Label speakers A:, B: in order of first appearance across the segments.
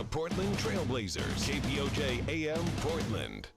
A: the Portland Trail Blazers. KPOJ AM Portland.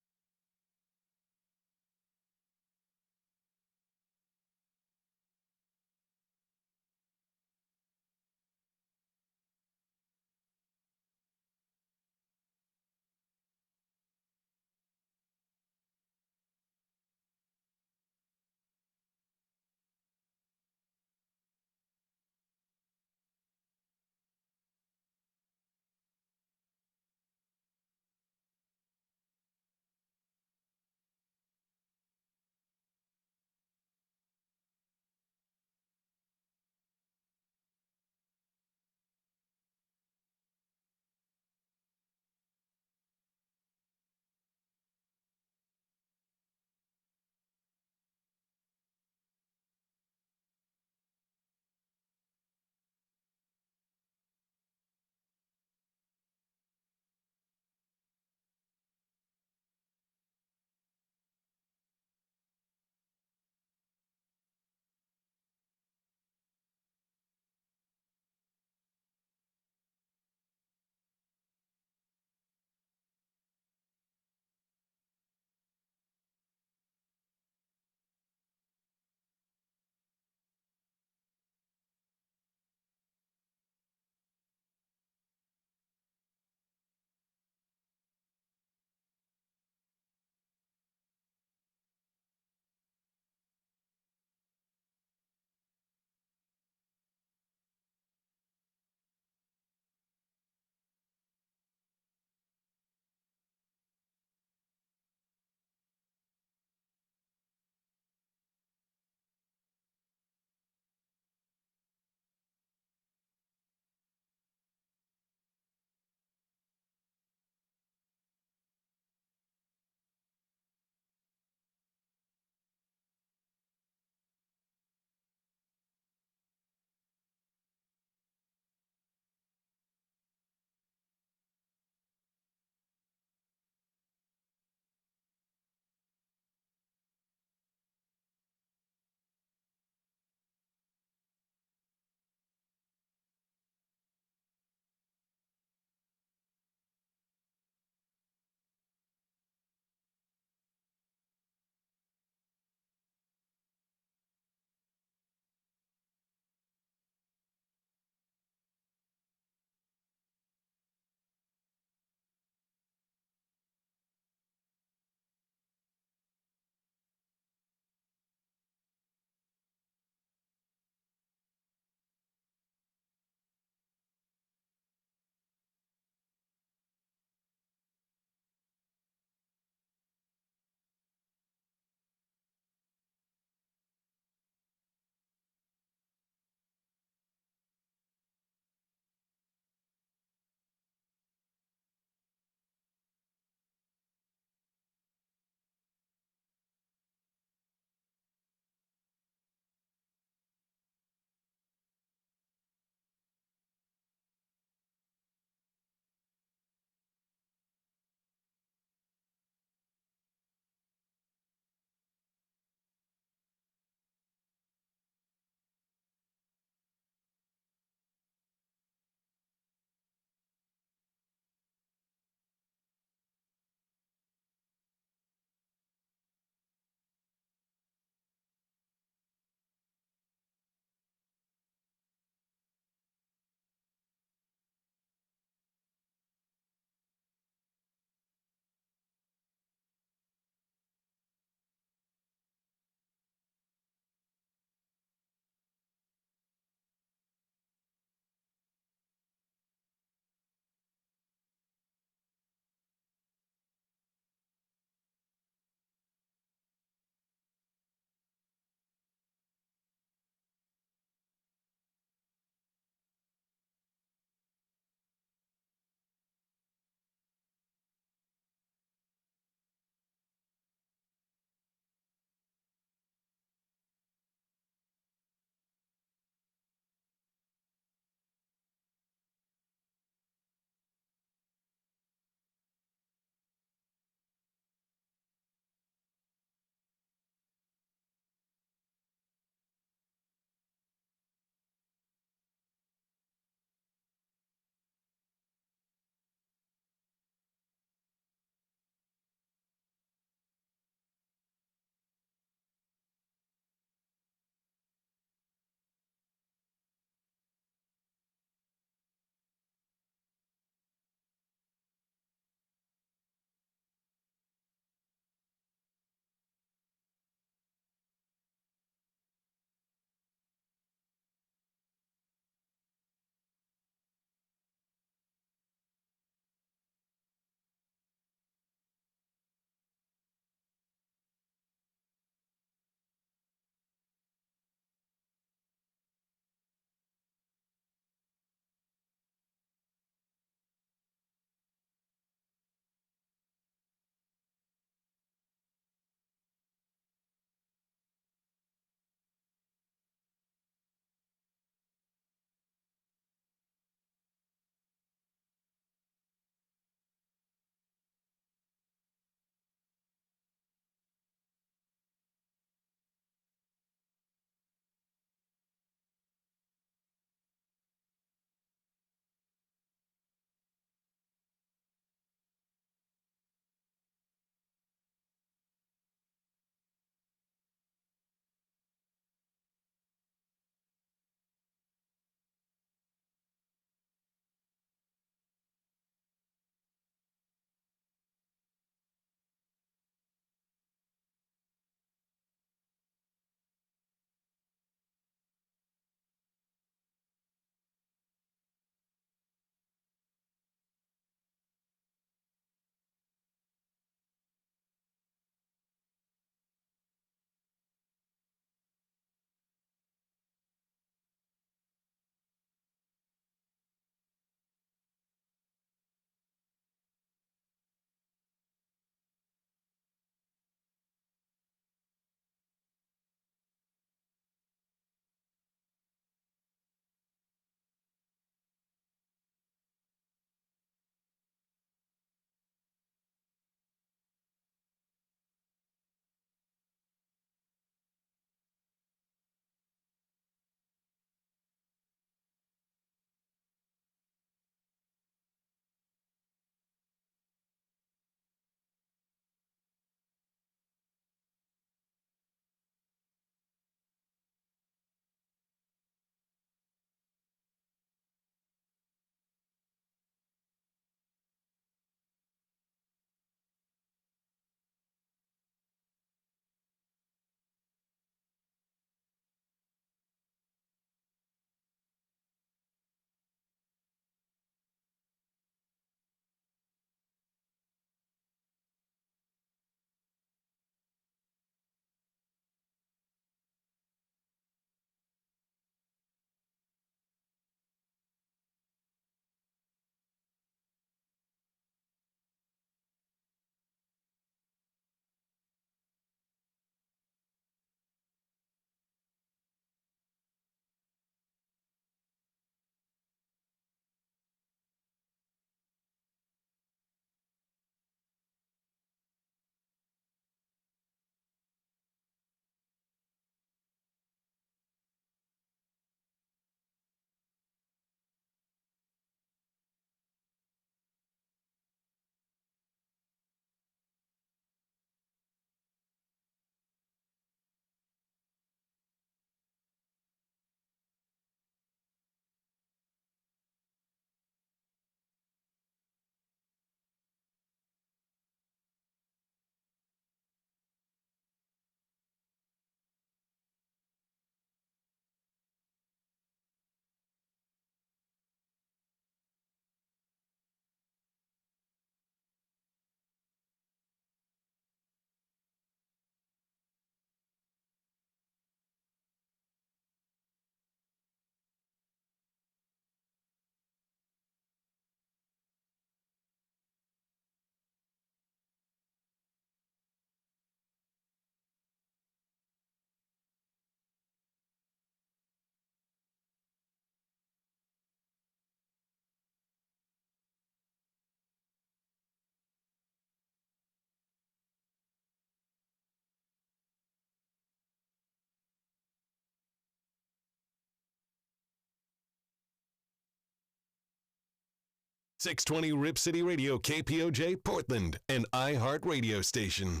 A: 620 Rip City Radio, KPOJ, Portland, and iHeart Radio Station.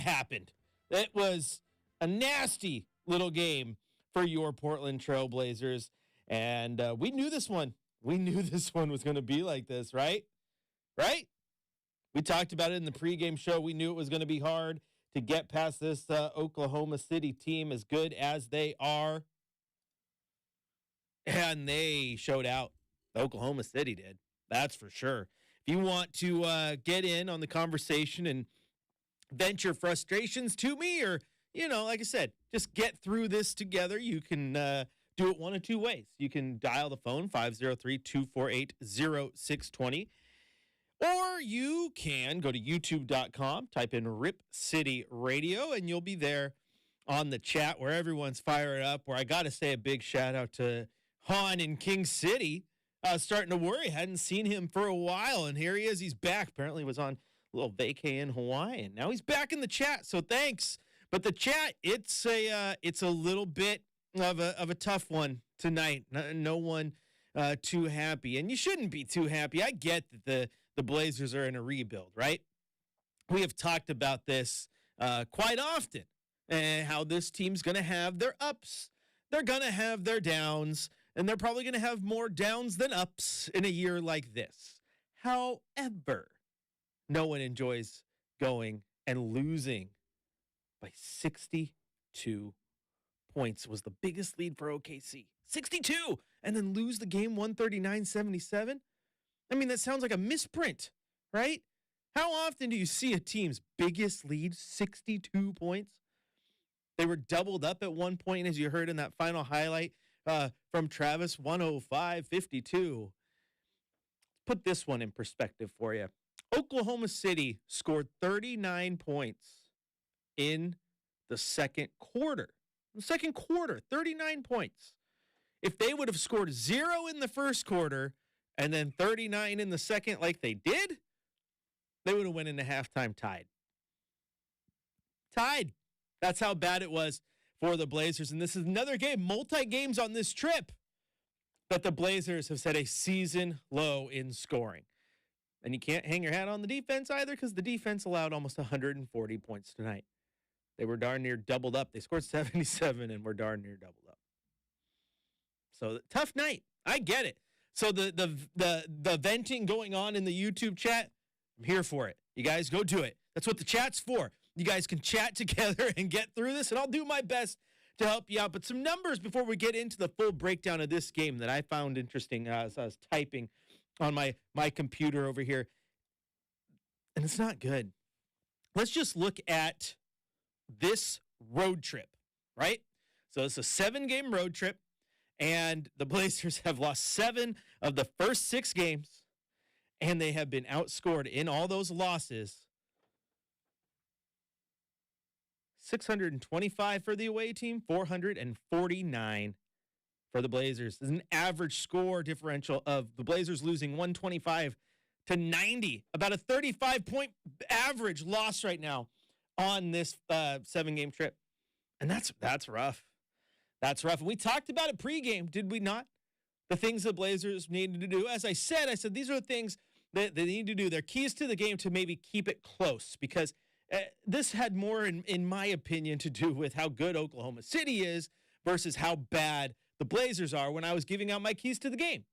B: Happened. It was a nasty little game for your Portland Trail Blazers, and we knew this one. We knew this one was going to be like this, right? Right? We talked about it in the pregame show. We knew it was going to be hard to get past this Oklahoma City team, as good as they are, and they showed out. Oklahoma City did. That's for sure. If you want to get in on the conversation and vent your frustrations to me, or, like I said, just get through this together, you can do it one of two ways. You can dial the phone, 503-248-0620, or you can go to youtube.com, type in Rip City Radio, and you'll be there on the chat where everyone's fired up, where I got to say a big shout out to Han in King City. I was starting to worry. Hadn't seen him for a while, and here he is. He's back. Apparently was on a little vacay in Hawaii, and now he's back in the chat, so thanks. But the chat, it's a little bit of a tough one tonight. No one too happy, and you shouldn't be too happy. I get that the Blazers are in a rebuild, right? We have talked about this quite often, and how this team's going to have their ups, they're going to have their downs, and they're probably going to have more downs than ups in a year like this. However, no one enjoys going and losing by 62 points. Was the biggest lead for OKC. 62! And then lose the game 139-77? I mean, that sounds like a misprint, right? How often do you see a team's biggest lead 62 points? They were doubled up at one point, as you heard in that final highlight from Travis, 105-52. Put this one in perspective for you. Oklahoma City scored 39 points in the second quarter. 39 points. If they would have scored 0 in the first quarter and then 39 in the second like they did, they would have went into halftime tied. That's how bad it was for the Blazers. And this is another game, multi-games on this trip, that the Blazers have set a season low in scoring. And you can't hang your hat on the defense either, because the defense allowed almost 140 points tonight. They were darn near doubled up. They scored 77 and were darn near doubled up. So tough night. I get it. So the venting going on in the YouTube chat, I'm here for it. You guys go do it. That's what the chat's for. You guys can chat together and get through this, and I'll do my best to help you out. But some numbers before we get into the full breakdown of this game that I found interesting as I was typing on my computer over here. And it's not good. let's just look at this road trip, right? So it's a 7-game road trip, and the Blazers have lost 7 of the first 6 games, and they have been outscored in all those losses. 625 for the away team, 449 for the Blazers. There's an average score differential of the Blazers losing 125 to 90, about a 35-point average loss right now on this 7-game trip. And that's rough. That's rough. And we talked about it pregame, did we not? The things the Blazers needed to do. As I said, these are the things that they need to do. They're keys to the game to maybe keep it close, because this had more, in my opinion, to do with how good Oklahoma City is versus how bad the Blazers are when I was giving out my keys to the game.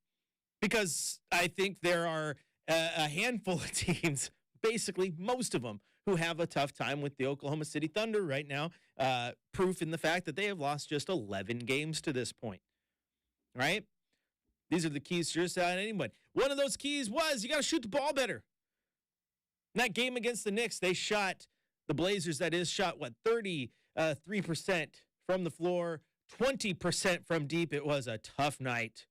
B: Because I think there are a handful of teams, basically most of them, who have a tough time with the Oklahoma City Thunder right now. Proof in the fact that they have lost just 11 games to this point, right? These are the keys to just about anyone. One of those keys was you got to shoot the ball better. In that game against the Knicks, they shot, the Blazers, that is, shot, 33% from the floor, 20% from deep. It was a tough night.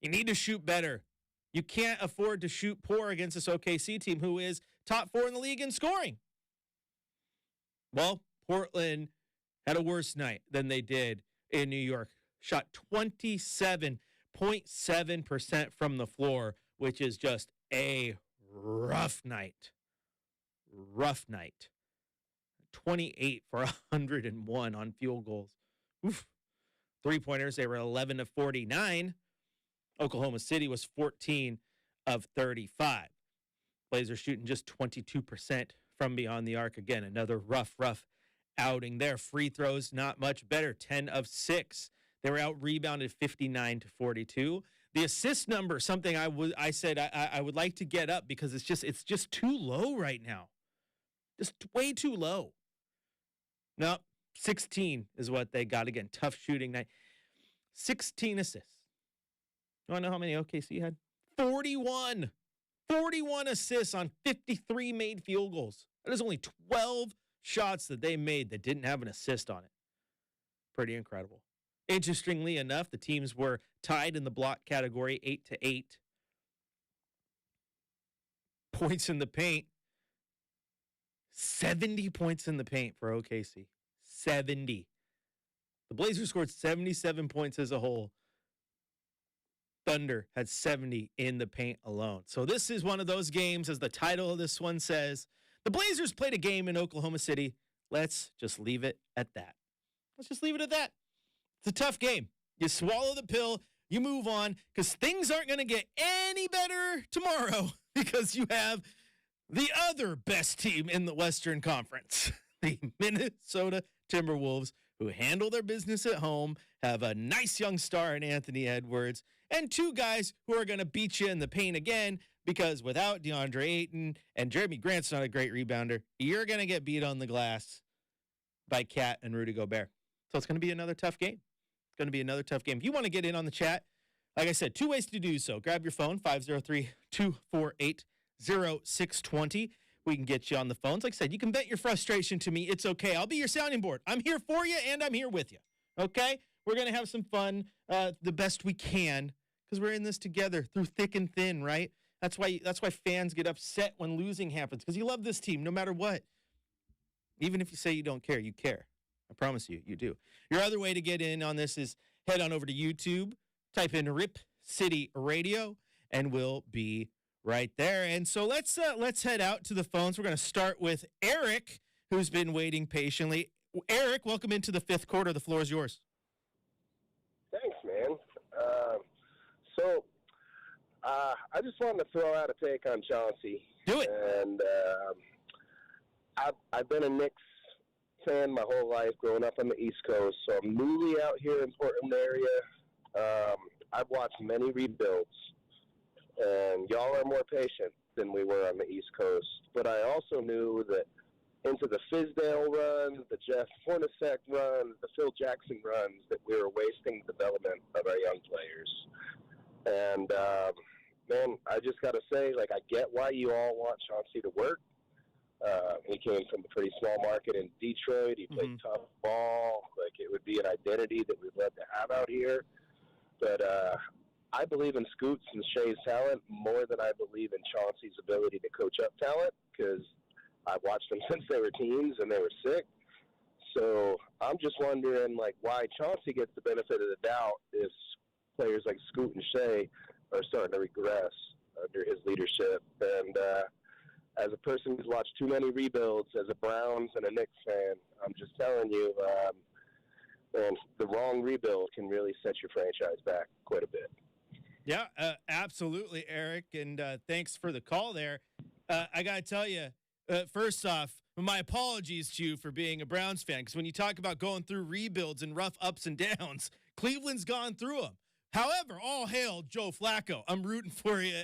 B: You need to shoot better. You can't afford to shoot poor against this OKC team who is top 4 in the league in scoring. Well, Portland had a worse night than they did in New York. Shot 27.7% from the floor, which is just a rough night. Rough night. 28 for 101 on field goals. Oof. 3-pointers, they were 11 of 49. Oklahoma City was 14 of 35. Blazers shooting just 22% from beyond the arc. Again, another rough outing there. Free throws, not much better. 10 of 6. They were out-rebounded 59 to 42. The assist number, something I said I would like to get up because it's just too low right now. Just way too low. No, 16 is what they got. Again, tough shooting night. 16 assists. You want to know how many OKC had? 41. 41 assists on 53 made field goals. That is only 12 shots that they made that didn't have an assist on it. Pretty incredible. Interestingly enough, the teams were tied in the block category 8-8. Points in the paint. 70 points in the paint for OKC. 70. The Blazers scored 77 points as a whole. Thunder had 70 in the paint alone. So this is one of those games, as the title of this one says. The Blazers played a game in Oklahoma City. Let's just leave it at that. Let's just leave it at that. It's a tough game. You swallow the pill, you move on, because things aren't going to get any better tomorrow because you have the other best team in the Western Conference, the Minnesota Timberwolves, who handle their business at home, have a nice young star in Anthony Edwards, and 2 guys who are going to beat you in the paint again, because without DeAndre Ayton and Jeremy Grant's not a great rebounder, you're going to get beat on the glass by Cat and Rudy Gobert. So it's going to be another tough game. It's going to be another tough game. If you want to get in on the chat, like I said, 2 ways to do so. Grab your phone, 503-248-0620. We can get you on the phones. Like I said, you can vent your frustration to me. It's okay. I'll be your sounding board. I'm here for you, and I'm here with you. Okay? We're going to have some fun the best we can, because we're in this together through thick and thin, right? That's why fans get upset when losing happens, because you love this team no matter what. Even if you say you don't care, you care. I promise you, you do. Your other way to get in on this is head on over to YouTube, type in Rip City Radio, and we'll be right there. And so let's head out to the phones. We're going to start with Eric, who's been waiting patiently. Eric, welcome into the 5th quarter. The floor is yours.
C: Thanks, man. I just wanted to throw out a take on Chauncey.
B: Do it.
C: And I've been a Knicks fan my whole life, growing up on the East Coast, so I'm newly out here in Portland area. I've watched many rebuilds, and y'all are more patient than we were on the East Coast. But I also knew that into the Fizdale runs, the Jeff Hornacek runs, the Phil Jackson runs, that we were wasting the development of our young players. And, man, I just got to say, I get why you all want Chauncey to work. He came from a pretty small market in Detroit. He played tough ball. Like, it would be an identity that we'd love to have out here. But I believe in Scoots and Shea's talent more than I believe in Chauncey's ability to coach up talent, because I've watched them since they were teens and they were sick. So I'm just wondering, like, why Chauncey gets the benefit of the doubt if players like Scoot and Shea are starting to regress under his leadership. And as a person who's watched too many rebuilds, as a Browns and a Knicks fan, I'm just telling you, and the wrong rebuild can really set your franchise back quite a bit.
B: Yeah, absolutely, Eric. And thanks for the call there. I got to tell you, first off, my apologies to you for being a Browns fan, because when you talk about going through rebuilds and rough ups and downs, Cleveland's gone through them. However, all hail Joe Flacco. I'm rooting for you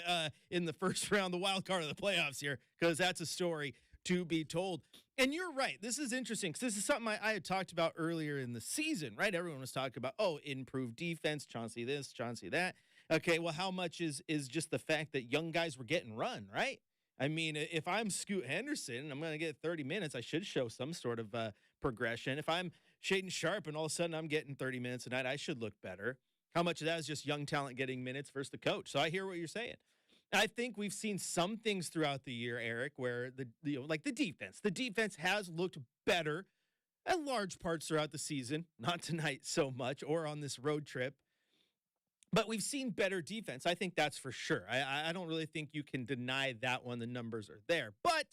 B: in the first round, the wild card of the playoffs here, because that's a story to be told. And you're right. This is interesting, because this is something I had talked about earlier in the season, right? Everyone was talking about, improved defense, Chauncey this, Chauncey that. Okay, well, how much is just the fact that young guys were getting run, right? I mean, if I'm Scoot Henderson and I'm going to get 30 minutes, I should show some sort of progression. If I'm Shaden Sharp and all of a sudden I'm getting 30 minutes a night, I should look better. How much of that is just young talent getting minutes versus the coach? So I hear what you're saying. I think we've seen some things throughout the year, Eric, where the defense has looked better at large parts throughout the season, not tonight so much or on this road trip. But we've seen better defense. I think that's for sure. I don't really think you can deny that one. The numbers are there. But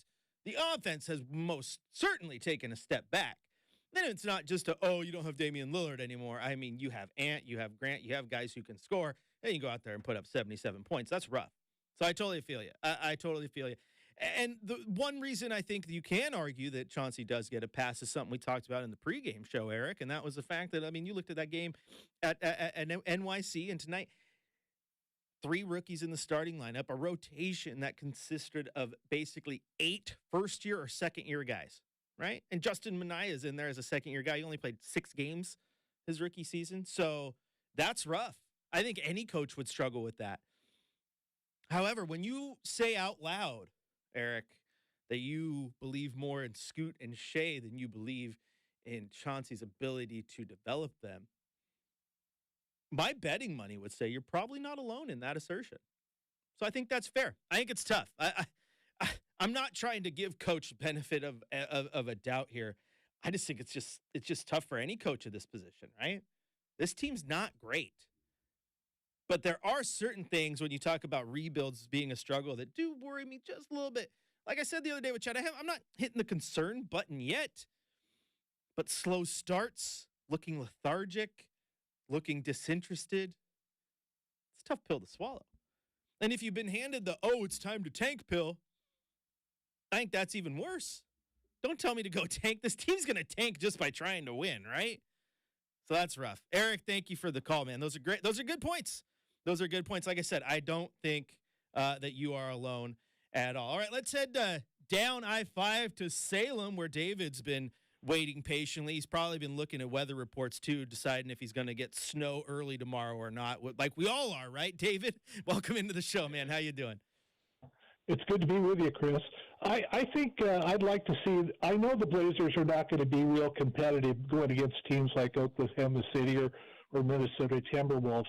B: the offense has most certainly taken a step back. Then it's not just you don't have Damian Lillard anymore. I mean, you have Ant, you have Grant, you have guys who can score, and you go out there and put up 77 points. That's rough. So I totally feel you. I totally feel you. And the one reason I think you can argue that Chauncey does get a pass is something we talked about in the pregame show, Eric, and that was the fact that, I mean, you looked at that game at NYC, and tonight, 3 rookies in the starting lineup, a rotation that consisted of basically 8 first-year or second-year guys, right? And Justin Minaya is in there as a second-year guy. He only played 6 games his rookie season, so that's rough. I think any coach would struggle with that. However, when you say out loud, Eric, that you believe more in Scoot and Shea than you believe in Chauncey's ability to develop them, my betting money would say you're probably not alone in that assertion. So I think that's fair. I think it's tough. I'm not trying to give coach benefit of a doubt here. I just think it's just tough for any coach of this position, right? This team's not great. But there are certain things when you talk about rebuilds being a struggle that do worry me just a little bit. Like I said the other day with Chad, I'm not hitting the concern button yet, but slow starts, looking lethargic, looking disinterested, it's a tough pill to swallow. And if you've been handed the, it's time to tank pill, I think that's even worse. Don't tell me to go tank. This team's going to tank just by trying to win, right? So that's rough. Eric, thank you for the call, man. Those are great. Those are good points. Those are good points. Like I said, I don't think that you are alone at all. All right, let's head down I-5 to Salem, where David's been waiting patiently. He's probably been looking at weather reports, too, deciding if he's going to get snow early tomorrow or not, like we all are, right? David, welcome into the show, man. How you doing?
D: It's good to be with you, Chris. I think I'd like to see – I know the Blazers are not going to be real competitive going against teams like Oklahoma City or Minnesota Timberwolves,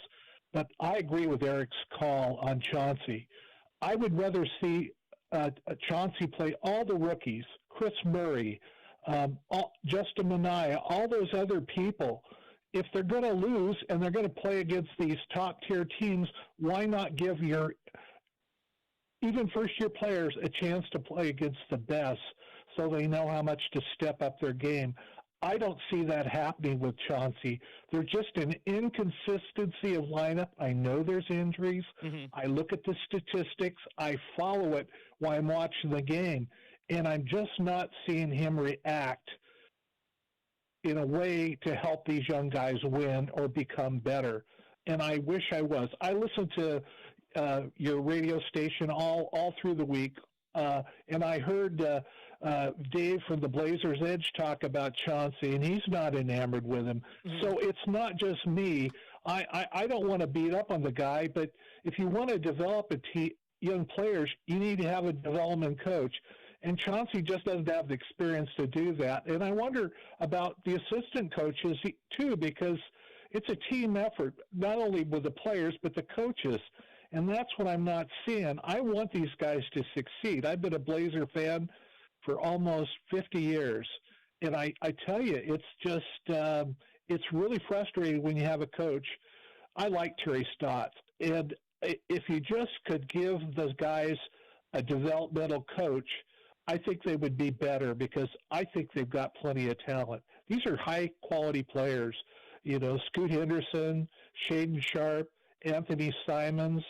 D: but I agree with Eric's call on Chauncey. I would rather see Chauncey play all the rookies, Chris Murray, Justin Minaya, all those other people. If they're going to lose and they're going to play against these top-tier teams, why not give your even first-year players a chance to play against the best so they know how much to step up their game? I don't see that happening with Chauncey. There's just an inconsistency of lineup. I know there's injuries. Mm-hmm. I look at the statistics. I follow it while I'm watching the game. And I'm just not seeing him react in a way to help these young guys win or become better. And I wish I was. I listen to your radio station all through the week, and I heard Dave from the Blazers Edge talk about Chauncey, and he's not enamored with him. Mm-hmm. So it's not just me. I don't want to beat up on the guy, but if you want to develop young players, you need to have a development coach. And Chauncey just doesn't have the experience to do that. And I wonder about the assistant coaches too, because it's a team effort, not only with the players, but the coaches. And that's what I'm not seeing. I want these guys to succeed. I've been a Blazer fan for almost 50 years. And I tell you, it's just, it's really frustrating when you have a coach. I like Terry Stotts. And if you just could give those guys a developmental coach, I think they would be better, because I think they've got plenty of talent. These are high-quality players. You know, Scoot Henderson, Shaden Sharp, Anthony Simons.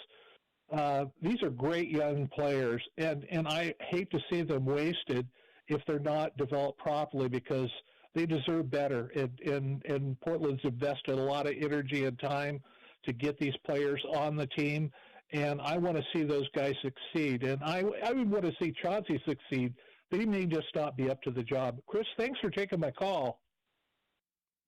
D: These are great young players, and I hate to see them wasted if they're not developed properly, because they deserve better. And Portland's invested a lot of energy and time to get these players on the team, and I want to see those guys succeed. And I would want to see Chauncey succeed, but he may just not be up to the job. Chris, thanks for taking my call.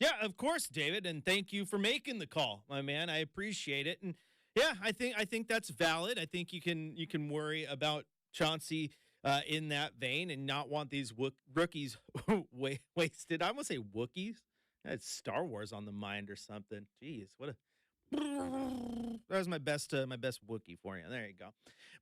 B: Yeah, of course, David, and thank you for making the call, my man. I appreciate it. And yeah, I think that's valid. I think you can worry about Chauncey in that vein and not want these rookies wasted. I almost say Wookiees. It's Star Wars on the mind or something. Jeez, what a that was my best Wookiee for you. There you go.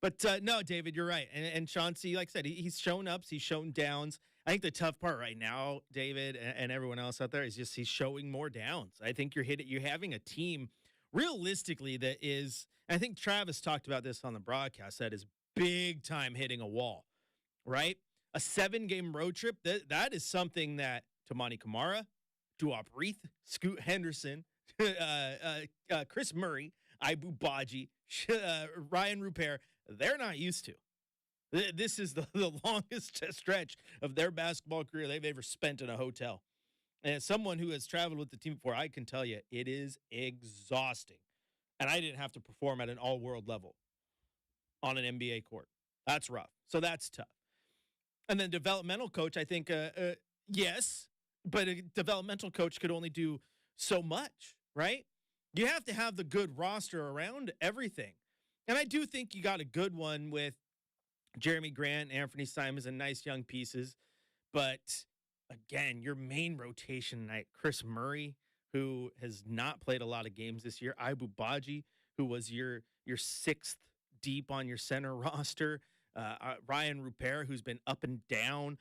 B: But no, David, you're right. And Chauncey, like I said, he's shown ups, he's shown downs. I think the tough part right now, David, and everyone else out there, is just he's showing more downs. I think you're having a team realistically that is, I think Travis talked about this on the broadcast, that is big time hitting a wall, right? A 7-game road trip, that is something that Tamani Kamara, Duop Reith, Scoot Henderson, Chris Murray, Ibu Baji, Ryan Rupert, they're not used to. This is the longest stretch of their basketball career they've ever spent in a hotel. And as someone who has traveled with the team before, I can tell you it is exhausting. And I didn't have to perform at an all-world level on an NBA court. That's rough. So that's tough. And then developmental coach, I think, yes, but a developmental coach could only do so much, right? You have to have the good roster around everything. And I do think you got a good one with Jeremy Grant, Anthony Simons, and nice young pieces. But again, your main rotation tonight, Chris Murray, who has not played a lot of games this year, Ibu Baji, who was your sixth deep on your center roster, Ryan Rupert, who's been up and down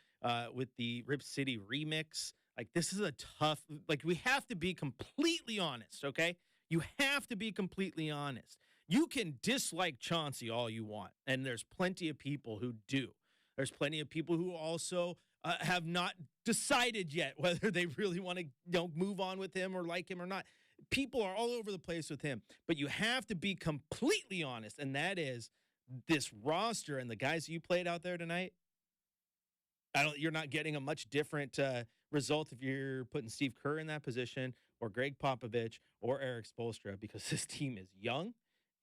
B: with the Rip City remix. Like, this is a tough, like, we have to be completely honest, okay? You have to be completely honest. You can dislike Chauncey all you want, and there's plenty of people who do. There's plenty of people who also have not decided yet whether they really want to move on with him or like him or not. People are all over the place with him, but you have to be completely honest, and that is this roster and the guys you played out there tonight. You're not getting a much different result if you're putting Steve Kerr in that position or Greg Popovich or Eric Spoelstra, because this team is young,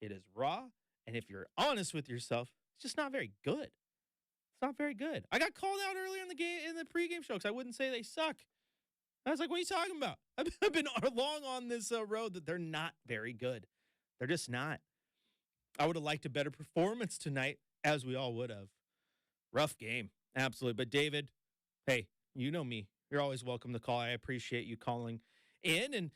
B: it is raw, and if you're honest with yourself, it's just not very good. It's not very good. I got called out earlier in the game, in the pregame show, because I wouldn't say they suck. I was like, what are you talking about? I've been long on this road that they're not very good. They're just not. I would have liked a better performance tonight, as we all would have. Rough game. Absolutely. But David, hey, you know me. You're always welcome to call. I appreciate you calling in. And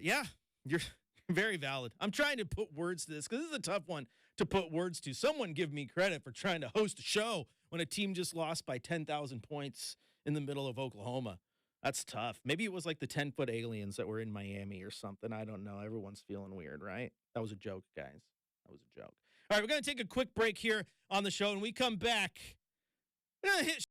B: yeah, you're very valid. I'm trying to put words to this because this is a tough one to put words to. Someone give me credit for trying to host a show when a team just lost by 10,000 points in the middle of Oklahoma. That's tough. Maybe it was like the 10-foot aliens that were in Miami or something. I don't know. Everyone's feeling weird, right? That was a joke, guys. That was a joke. All right, we're going to take a quick break here on the show. And we come back, we're going to hit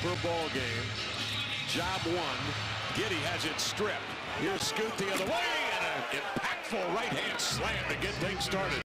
E: per ball game. Job one. Giddey has it stripped. Here's Scoot the other way, and an impactful right-hand slam to get things started.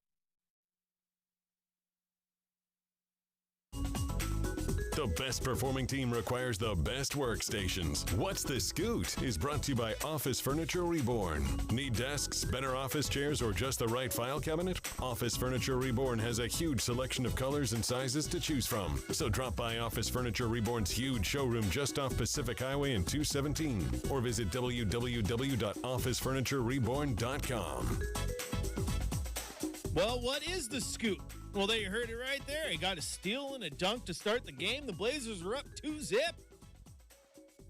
A: The best performing team requires the best workstations. What's the Scoot is brought to you by Office Furniture Reborn. Need desks, better office chairs, or just the right file cabinet? Office Furniture Reborn has a huge selection of colors and sizes to choose from. So drop by Office Furniture Reborn's huge showroom just off Pacific Highway in 217 or visit www.officefurniturereborn.com.
B: Well, what is the scoop? Well, there you heard it right there. He got a steal and a dunk to start the game. The Blazers were up 2-0.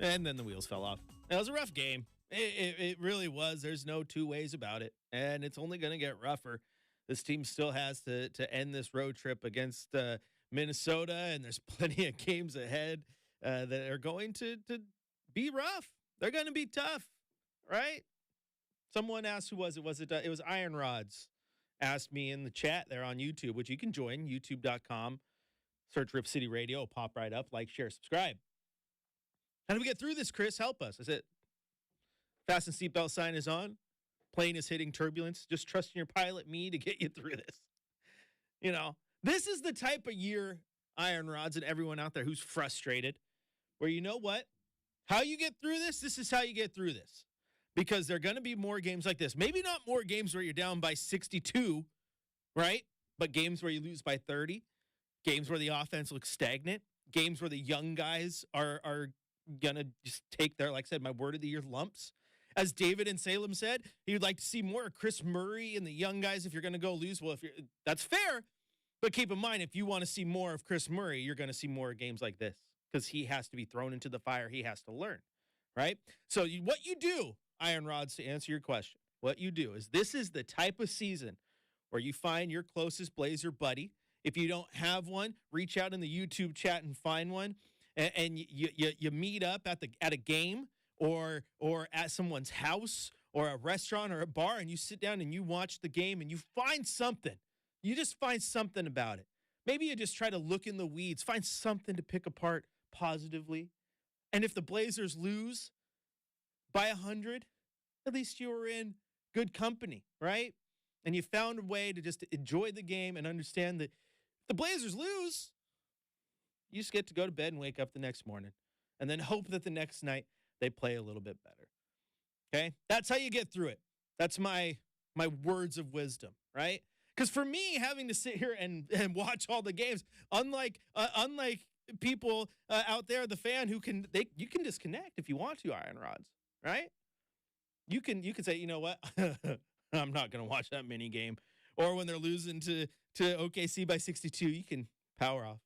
B: And then the wheels fell off. It was a rough game. It really was. There's no two ways about it. And it's only going to get rougher. This team still has to end this road trip against Minnesota, and there's plenty of games ahead that are going to be rough. They're going to be tough, right? Someone asked, who was it? It was Iron Rods. Asked me in the chat there on YouTube, which you can join, youtube.com. Search Rip City Radio. It'll pop right up. Like, share, subscribe. How do we get through this, Chris? Help us. I said, fasten seatbelt sign is on. Plane is hitting turbulence. Just trusting your pilot, me, to get you through this. You know, this is the type of year, Iron Rods and everyone out there who's frustrated, where you know what? How you get through this is how you get through this. Because there are going to be more games like this. Maybe not more games where you're down by 62, right? But games where you lose by 30. Games where the offense looks stagnant. Games where the young guys are going to just take their, like I said, my word of the year, lumps. As David in Salem said, he would like to see more of Chris Murray and the young guys if you're going to go lose. Well, that's fair. But keep in mind, if you want to see more of Chris Murray, you're going to see more games like this. Because he has to be thrown into the fire. He has to learn, right? So what you do, Iron Rods, to answer your question, what you do is this is the type of season where you find your closest Blazer buddy. If you don't have one, reach out in the YouTube chat and find one, and you meet up at a game or at someone's house or a restaurant or a bar, and you sit down and you watch the game and you find something. You just find something about it. Maybe you just try to look in the weeds, find something to pick apart positively. And if the Blazers lose by 100, at least you were in good company, right? And you found a way to just enjoy the game and understand that if the Blazers lose, you just get to go to bed and wake up the next morning and then hope that the next night they play a little bit better. Okay? That's how you get through it. That's my words of wisdom, right? Because for me, having to sit here and watch all the games, unlike people out there, the fan you can disconnect if you want to, Iron Rods, right? You can say, you know what, I'm not going to watch that mini game. Or when they're losing to OKC by 62, you can power off.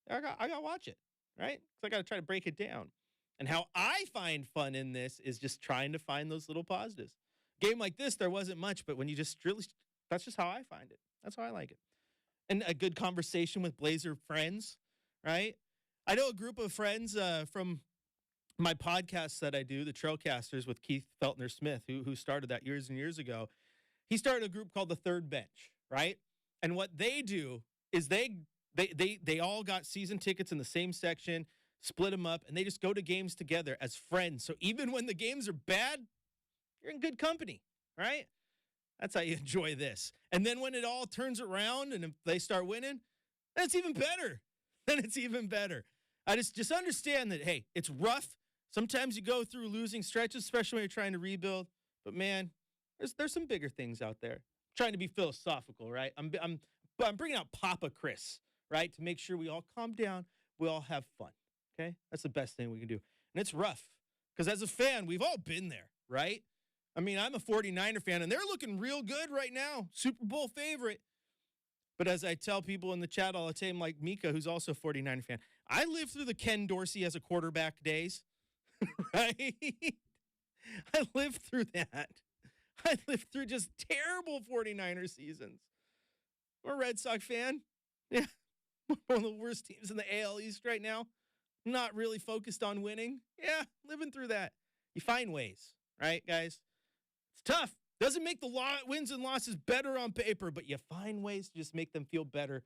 B: I got to watch it, right? Because I got to try to break it down. And how I find fun in this is just trying to find those little positives. Game like this, there wasn't much, but when you just really, that's just how I find it. That's how I like it. And a good conversation with Blazer friends, right? I know a group of friends from my podcasts that I do, the Trailcasters with Keith Feltner Smith, who started that years and years ago. He started a group called the Third Bench, right? And what they do is they all got season tickets in the same section, split them up, and they just go to games together as friends. So even when the games are bad, you're in good company, right? That's how you enjoy this. And then when it all turns around and if they start winning, that's even better. Then it's even better. I just understand that, hey, it's rough. Sometimes you go through losing stretches, especially when you're trying to rebuild. But man, there's some bigger things out there. I'm trying to be philosophical, right? I'm bringing out Papa Chris, right, to make sure we all calm down, we all have fun. Okay, that's the best thing we can do, and it's rough because as a fan, we've all been there, right? I mean, I'm a 49er fan, and they're looking real good right now, Super Bowl favorite. But as I tell people in the chat all the time, like Mika, who's also a 49er fan, I lived through the Ken Dorsey as a quarterback days. Right? I lived through that. I lived through just terrible 49er seasons. I'm a Red Sox fan. Yeah. One of the worst teams in the AL East right now. Not really focused on winning. Yeah, living through that. You find ways, right, guys? It's tough. Doesn't make the wins and losses better on paper, but you find ways to just make them feel better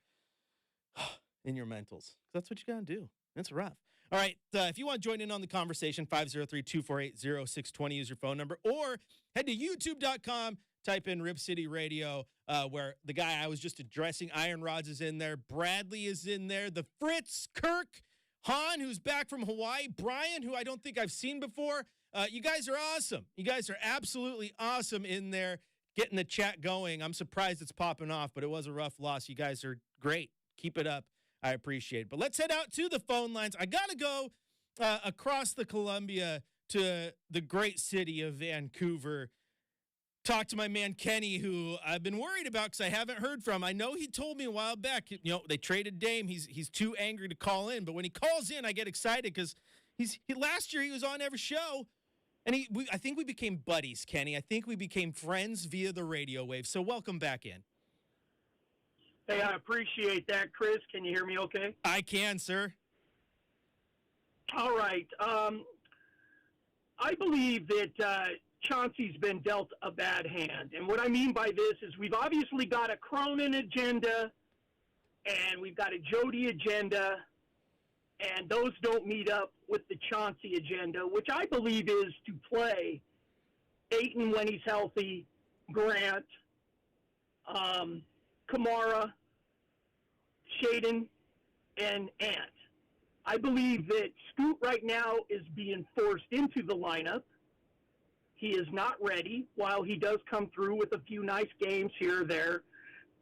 B: in your mentals. That's what you got to do. It's rough. All right, if you want to join in on the conversation, 503-248-0620 is your phone number, or head to youtube.com, type in Rip City Radio, where the guy I was just addressing, Iron Rods, is in there. Bradley is in there. The Fritz, Kirk, Han, who's back from Hawaii, Brian, who I don't think I've seen before. You guys are awesome. You guys are absolutely awesome in there, getting the chat going. I'm surprised it's popping off, but it was a rough loss. You guys are great. Keep it up. I appreciate it. But let's head out to the phone lines. I got to go across the Columbia to the great city of Vancouver. Talk to my man Kenny, who I've been worried about because I haven't heard from. I know he told me a while back, they traded Dame. He's too angry to call in. But when he calls in, I get excited because last year he was on every show. And I think we became buddies, Kenny. I think we became friends via the radio wave. So welcome back in.
F: Hey, I appreciate that, Chris. Can you hear me okay?
B: I can, sir.
F: All right. I believe that Chauncey's been dealt a bad hand. And what I mean by this is we've obviously got a Cronin agenda and we've got a Jody agenda, and those don't meet up with the Chauncey agenda, which I believe is to play Ayton when he's healthy, Grant, Kamara, Shaden, and Ant. I believe that Scoot right now is being forced into the lineup. He is not ready, while he does come through with a few nice games here or there.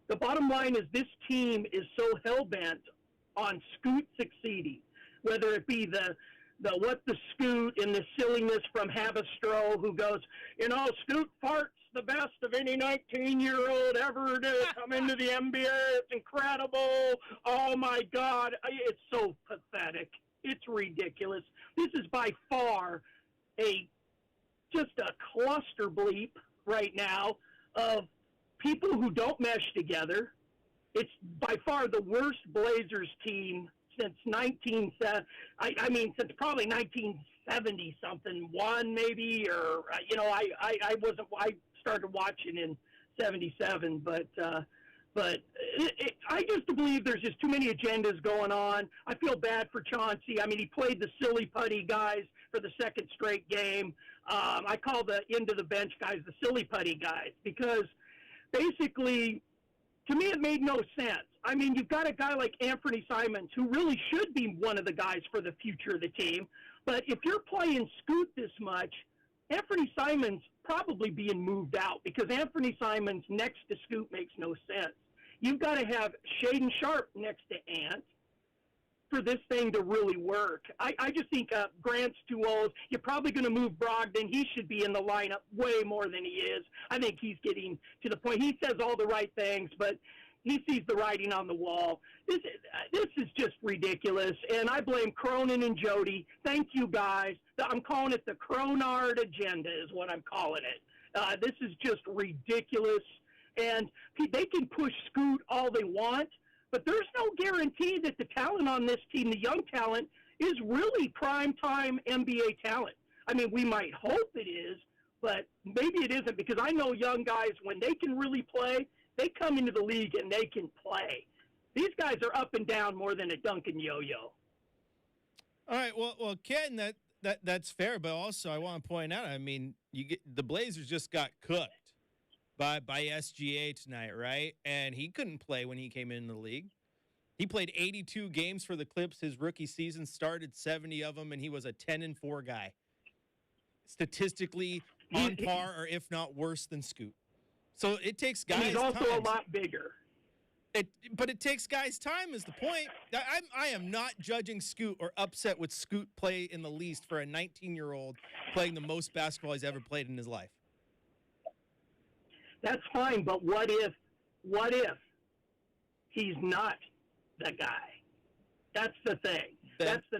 F: The bottom line is this team is so hell-bent on Scoot succeeding, whether it be the what the Scoot and the silliness from Havastro, who goes, Scoot farts the best of any 19-year-old ever to come into the NBA. It's incredible. Oh, my God. It's so pathetic. It's ridiculous. This is by far just a cluster bleep right now of people who don't mesh together. It's by far the worst Blazers team since since probably 1970 one maybe, or I started watching in 77, but I just believe there's just too many agendas going on. I feel bad for Chauncey. I mean, he played the silly putty guys for the second straight game. I call the end of the bench guys the silly putty guys because basically, to me, it made no sense. I mean, you've got a guy like Anthony Simons who really should be one of the guys for the future of the team. But if you're playing Scoot this much, Anthony Simons probably being moved out because Anthony Simons next to Scoot makes no sense. You've got to have Shaden Sharp next to Ant for this thing to really work. I just think Grant's too old. You're probably going to move Brogdon. He should be in the lineup way more than he is. I think he's getting to the point. He says all the right things, but he sees the writing on the wall. This is just ridiculous, and I blame Cronin and Jody. Thank you, guys. I'm calling it the Cronard agenda is what I'm calling it. This is just ridiculous, and they can push Scoot all they want, but there's no guarantee that the talent on this team, the young talent, is really prime-time NBA talent. I mean, we might hope it is, but maybe it isn't because I know young guys, when they can really play, they come into the league and they can play. These guys are up and down more than a Duncan yo-yo.
B: All right, well, Ken, that's fair, but also I want to point out, I mean, the Blazers just got cooked by SGA tonight, right? And he couldn't play when he came into the league. He played 82 games for the Clips his rookie season, started 70 of them, and he was a 10-4 guy. Statistically on par, or if not worse than Scoot. So it takes guys time.
F: He's also a lot bigger.
B: But it takes guys time is the point. I am not judging Scoot or upset with Scoot play in the least for a 19-year-old playing the most basketball he's ever played in his life.
F: That's fine, but what if he's not the guy? That's the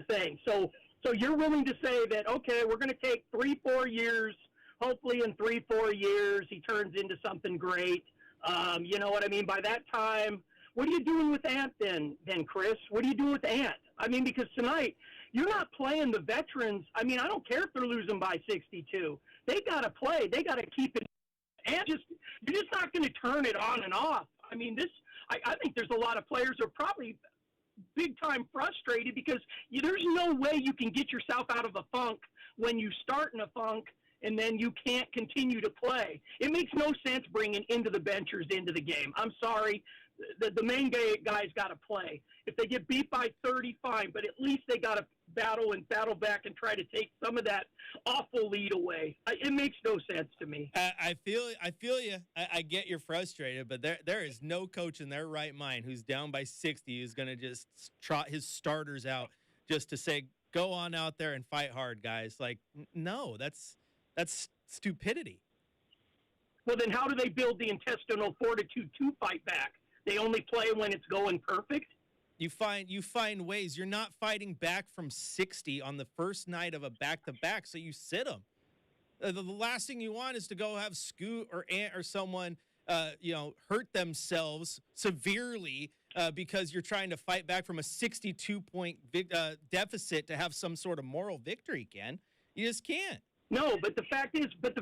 F: thing. So you're willing to say that, okay, we're going to take 3-4 years, hopefully in 3-4 years he turns into something great. You know what I mean? By that time, what are you doing with Ant then, Chris? What are you doing with Ant? I mean, because tonight, you're not playing the veterans. I mean, I don't care if they're losing by 62. They got to play. They got to keep it. And you're just not going to turn it on and off. I mean, I think there's a lot of players who are probably big time frustrated because there's no way you can get yourself out of a funk when you start in a funk and then you can't continue to play. It makes no sense bringing into the benchers into the game. I'm sorry. The main guys got to play. If they get beat by 30, fine, but at least they got to battle back and try to take some of that awful lead away. It makes no sense to me.
B: I feel you. I get you're frustrated, but there is no coach in their right mind who's down by 60 who's going to just trot his starters out just to say, go on out there and fight hard, guys. Like, no, that's stupidity. Well,
F: then how do they build the intestinal fortitude to fight back? They only play when it's going perfect?
B: You find ways. You're not fighting back from 60 on the first night of a back-to-back, so you sit them. The last thing you want is to go have Scoot or Ant or someone hurt themselves severely because you're trying to fight back from a 62-point deficit to have some sort of moral victory, Ken. You just can't.
F: No, but the fact is that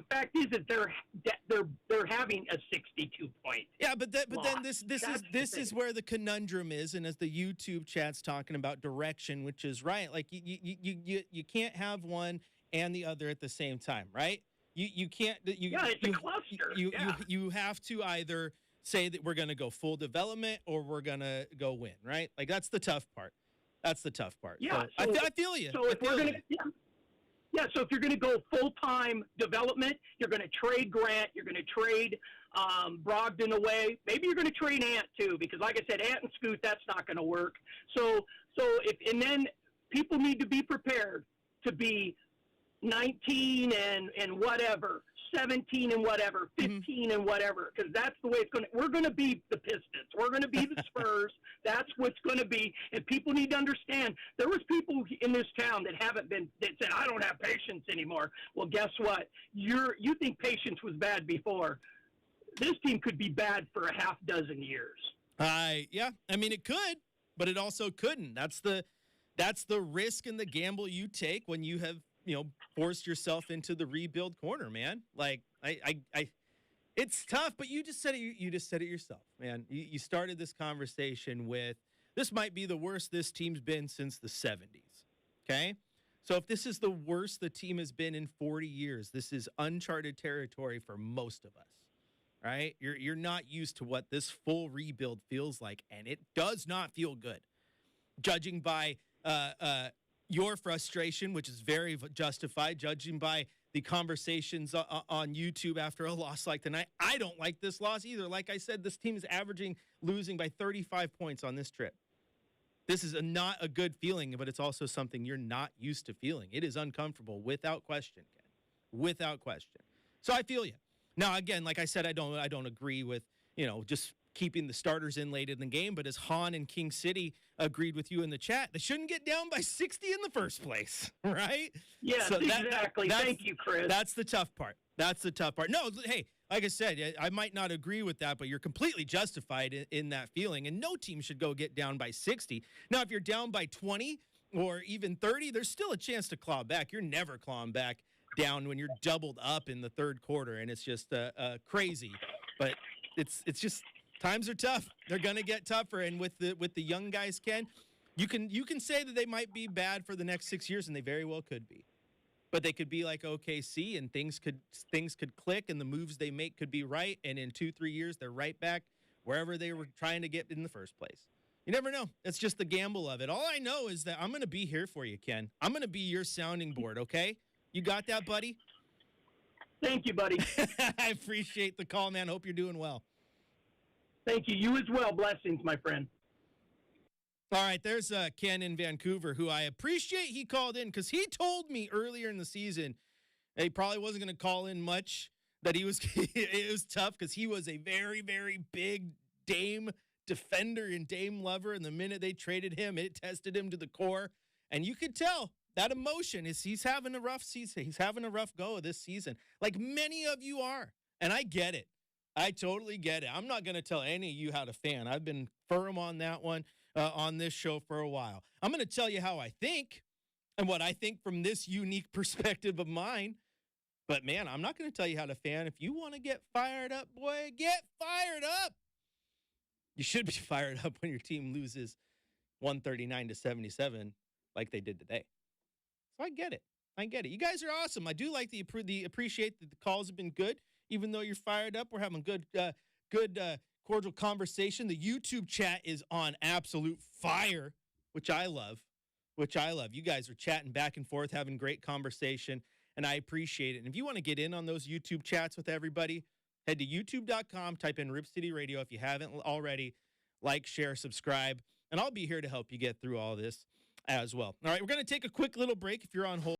F: they're having a 62 point.
B: Yeah, but then this is where the conundrum is, and as the YouTube chat's talking about direction, which is right. Like you can't have one and the other at the same time, right? You can't.
F: It's a cluster.
B: You have to either say that we're going to go full development or we're going to go win, right? Like that's the tough part.
F: Yeah,
B: so I feel you.
F: So if we're going to Yeah, so if you're going to go full-time development, you're going to trade Grant, you're going to trade Brogdon away. Maybe you're going to trade Ant too, because like I said, Ant and Scoot, that's not going to work. And then people need to be prepared to be 19 and whatever, 17 and whatever, 15 and whatever, because that's the way it's going to. We're going to be the Pistons. We're going to be the Spurs. That's what's going to be. And people need to understand there was people in this town that said, I don't have patience anymore. Well, guess what? You think patience was bad before. This team could be bad for a half dozen years.
B: Yeah. I mean, it could, but it also couldn't. That's the risk and the gamble you take when you have, forced yourself into the rebuild corner, man. Like it's tough, but you just said it. You just said it yourself, man. You started this conversation with, this might be the worst this team's been since the 70s. Okay. So if this is the worst the team has been in 40 years, this is uncharted territory for most of us, right? You're not used to what this full rebuild feels like, and it does not feel good. Judging by your frustration, which is very justified, judging by the conversations on YouTube after a loss like tonight. I don't like this loss either. Like I said, this team is losing by 35 points on this trip. This is not a good feeling, but it's also something you're not used to feeling. It is uncomfortable without question, Ken. Without question. So I feel you. Now, again, like I said, I don't agree with, just keeping the starters in late in the game, but as Han and King City agreed with you in the chat, they shouldn't get down by 60 in the first place, right?
F: Yes, so exactly. Thank you, Chris.
B: That's the tough part. No, hey, like I said, I might not agree with that, but you're completely justified in that feeling, and no team should go get down by 60. Now, if you're down by 20 or even 30, there's still a chance to claw back. You're never clawing back down when you're doubled up in the third quarter, and it's just crazy. But it's just times are tough. They're gonna get tougher, and with the young guys, Ken, you can say that they might be bad for the next 6 years, and they very well could be. But they could be like OKC, and things could click, and the moves they make could be right, and in 2-3 years they're right back wherever they were trying to get in the first place. You never know. It's just the gamble of it. All I know is that I'm gonna be here for you, Ken. I'm gonna be your sounding board. Okay, you got that, buddy?
F: Thank you, buddy.
B: I appreciate the call, man. Hope you're doing well.
F: Thank you. You as well. Blessings, my friend.
B: All right, there's Ken in Vancouver, who I appreciate he called in because he told me earlier in the season that he probably wasn't going to call in much, that it was tough because he was a very, very big Dame defender and Dame lover, and the minute they traded him, it tested him to the core. And you could tell that emotion is he's having a rough season. He's having a rough go this season, like many of you are, and I get it. I totally get it. I'm not going to tell any of you how to fan. I've been firm on that one on this show for a while. I'm going to tell you how I think and what I think from this unique perspective of mine. But, man, I'm not going to tell you how to fan. If you want to get fired up, boy, get fired up. You should be fired up when your team loses 139-77 like they did today. So I get it. You guys are awesome. I do like the appreciate that the calls have been good, even though you're fired up. We're having good cordial conversation. The YouTube chat is on absolute fire, which I love. You guys are chatting back and forth, having great conversation, and I appreciate it. And if you want to get in on those YouTube chats with everybody, head to youtube.com, type in Rip City Radio if you haven't already. Like, share, subscribe, and I'll be here to help you get through all this as well. All right, we're going to take a quick little break if you're on hold.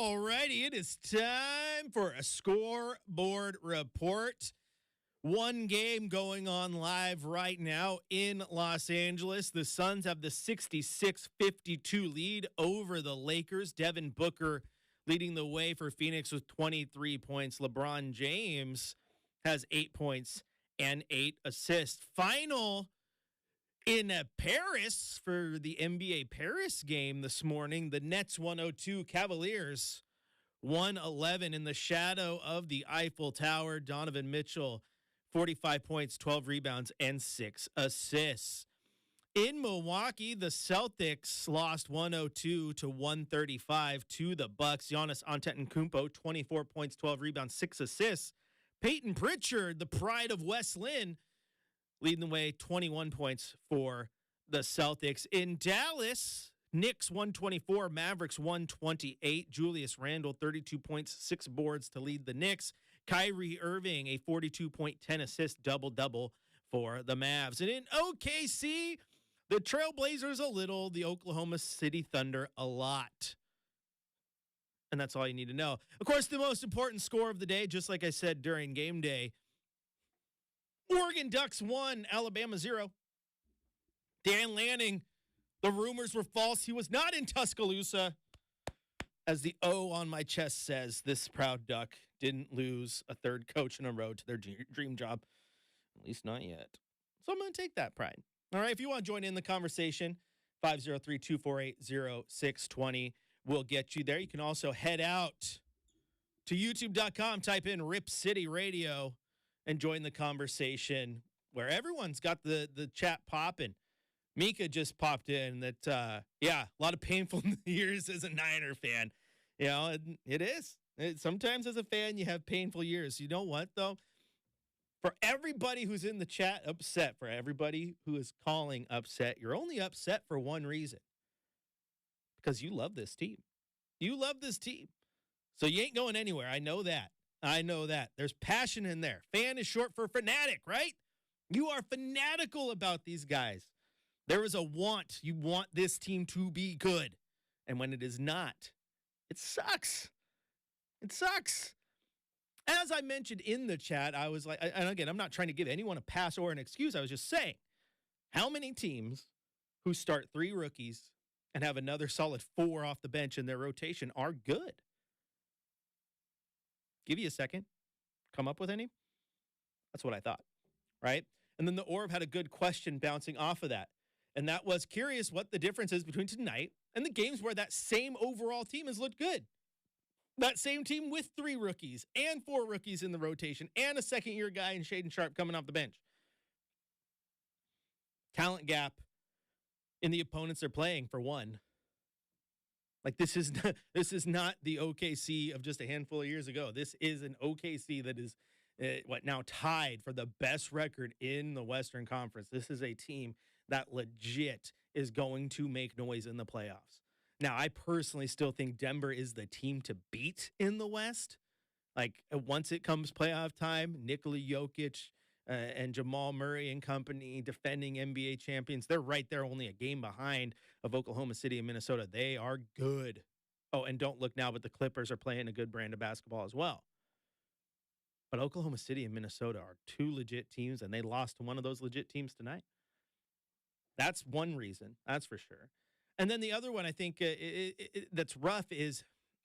B: All righty, it is time for a scoreboard report. One game going on live right now in Los Angeles. The Suns have the 66-52 lead over the Lakers. Devin Booker leading the way for Phoenix with 23 points. LeBron James has 8 points and 8 assists. Final in Paris for the NBA Paris game this morning. The Nets 102, Cavaliers 111 in the shadow of the Eiffel Tower. Donovan Mitchell, 45 points, 12 rebounds, and 6 assists. In Milwaukee, the Celtics lost 102 to 135 to the Bucks. Giannis Antetokounmpo, 24 points, 12 rebounds, 6 assists. Peyton Pritchard, the pride of West Lynn, leading the way, 21 points for the Celtics. In Dallas, Knicks 124, Mavericks 128. Julius Randle, 32 points, 6 boards to lead the Knicks. Kyrie Irving, a 42-point, 10-assist double-double for the Mavs. And in OKC, the Trailblazers a little, the Oklahoma City Thunder a lot. And that's all you need to know. Of course, the most important score of the day, just like I said during game day, Oregon Ducks 1, Alabama 0. Dan Lanning, the rumors were false. He was not in Tuscaloosa. As the O on my chest says, this proud Duck didn't lose a third coach in a row to their dream job. At least not yet. So I'm going to take that pride. All right, if you want to join in the conversation, 503-248-0620 will get you there. You can also head out to youtube.com, type in Rip City Radio, and join the conversation where everyone's got the chat popping. Mika just popped in that, a lot of painful years as a Niner fan. You know, it is. Sometimes as a fan, you have painful years. You know what, though? For everybody who's in the chat upset, for everybody who is calling upset, you're only upset for one reason. Because you love this team. You love this team. So you ain't going anywhere. I know that. There's passion in there. Fan is short for fanatic, right? You are fanatical about these guys. There is a want. You want this team to be good. And when it is not, it sucks. It sucks. As I mentioned in the chat, I was like, and again, I'm not trying to give anyone a pass or an excuse. I was just saying, how many teams who start 3 rookies and have another solid 4 off the bench in their rotation are good? Give you a second. Come up with any? That's what I thought, right? And then the Orb had a good question bouncing off of that. And that was curious what the difference is between tonight and the games where that same overall team has looked good. That same team with 3 rookies and 4 rookies in the rotation and a second-year guy in Shaden Sharp coming off the bench. Talent gap in the opponents they're playing, for one. Like, this is not the OKC of just a handful of years ago. This is an OKC that is now tied for the best record in the Western Conference. This is a team that legit is going to make noise in the playoffs. Now, I personally still think Denver is the team to beat in the West. Like, once it comes playoff time, Nikola Jokic and Jamal Murray and company, defending NBA champions, they're right there, only a game behind of Oklahoma City and Minnesota. They are good. Oh, and don't look now, but the Clippers are playing a good brand of basketball as well. But Oklahoma City and Minnesota are 2 legit teams, and they lost to one of those legit teams tonight. That's one reason, that's for sure. And then the other one I think that's rough is,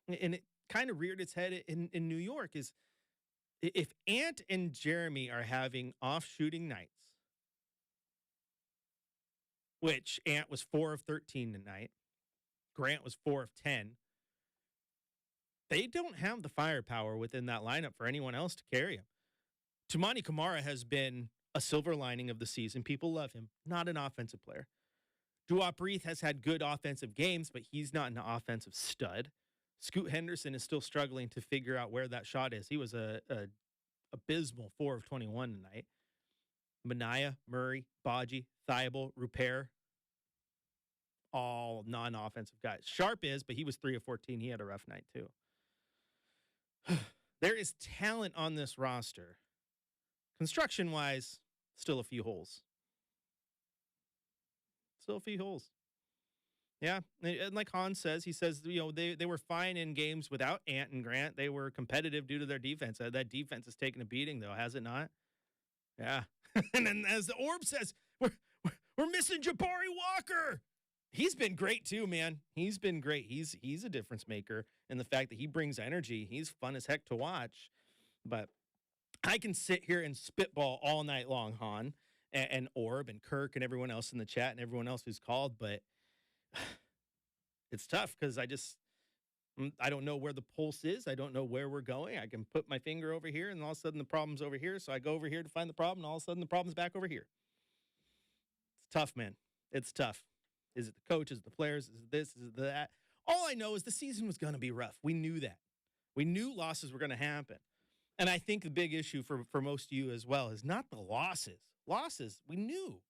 B: and it kind of reared its head in New York, is if Ant and Jeremy are having off shooting nights, which Ant was 4 of 13 tonight, Grant was 4 of 10, they don't have the firepower within that lineup for anyone else to carry him. Tumani Kamara has been a silver lining of the season. People love him. Not an offensive player. Duop Reith has had good offensive games, but he's not an offensive stud. Scoot Henderson is still struggling to figure out where that shot is. He was a abysmal 4 of 21 tonight. Minaya, Murray, Baji, Thibault, Rupert, all non-offensive guys. Sharp is, but he was 3 of 14. He had a rough night too. There is talent on this roster. Construction-wise, still a few holes. Still a few holes. Yeah, and like Hans says, he says, they were fine in games without Ant and Grant. They were competitive due to their defense. That defense has taken a beating, though, has it not? Yeah. And then as the Orb says, we're missing Jabari Walker. He's been great too, man. He's been great. He's a difference maker in the fact that he brings energy. He's fun as heck to watch. But I can sit here and spitball all night long, Han and Orb and Kirk and everyone else in the chat and everyone else who's called, but it's tough because I don't know where the pulse is. I don't know where we're going. I can put my finger over here, and all of a sudden the problem's over here. So I go over here to find the problem, and all of a sudden the problem's back over here. It's tough, man. It's tough. Is it the coach? Is it the players? Is it this? Is it that? All I know is the season was going to be rough. We knew that. We knew losses were going to happen. And I think the big issue for most of you as well is not the losses. Losses, we knew.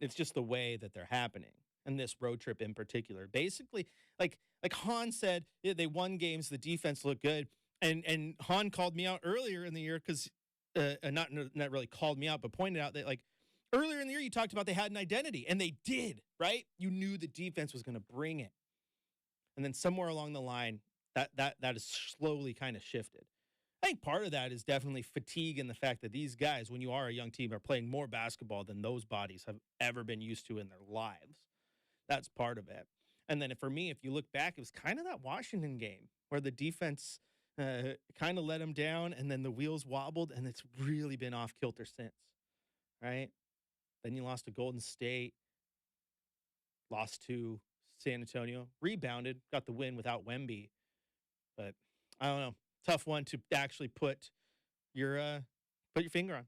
B: It's just the way that they're happening. And this road trip in particular. Basically, like Han said, they won games, the defense looked good. And Han called me out earlier in the year because, not really called me out, but pointed out that, like, earlier in the year you talked about they had an identity, and they did, right? You knew the defense was going to bring it. And then somewhere along the line, that has slowly kind of shifted. I think part of that is definitely fatigue and the fact that these guys, when you are a young team, are playing more basketball than those bodies have ever been used to in their lives. That's part of it. And then for me, if you look back, it was kind of that Washington game where the defense kind of let them down, and then the wheels wobbled, and it's really been off kilter since, right? Then you lost to Golden State, lost to San Antonio, rebounded, got the win without Wemby. But I don't know. Tough one to actually put your finger on.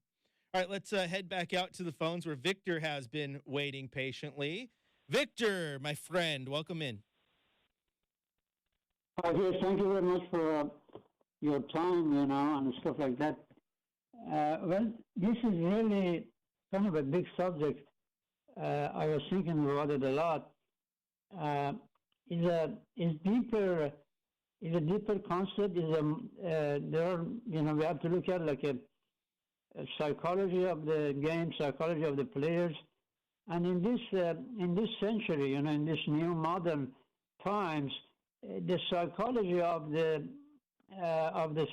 B: All right, let's head back out to the phones where Victor has been waiting patiently. Victor, my friend, welcome in.
G: Yes, thank you very much for your time, and stuff like that. Well, this is really kind of a big subject. I was thinking about it a lot. Is a deeper concept. There are, we have to look at like a psychology of the game, psychology of the players. And in this century, in this new modern times, the psychology of the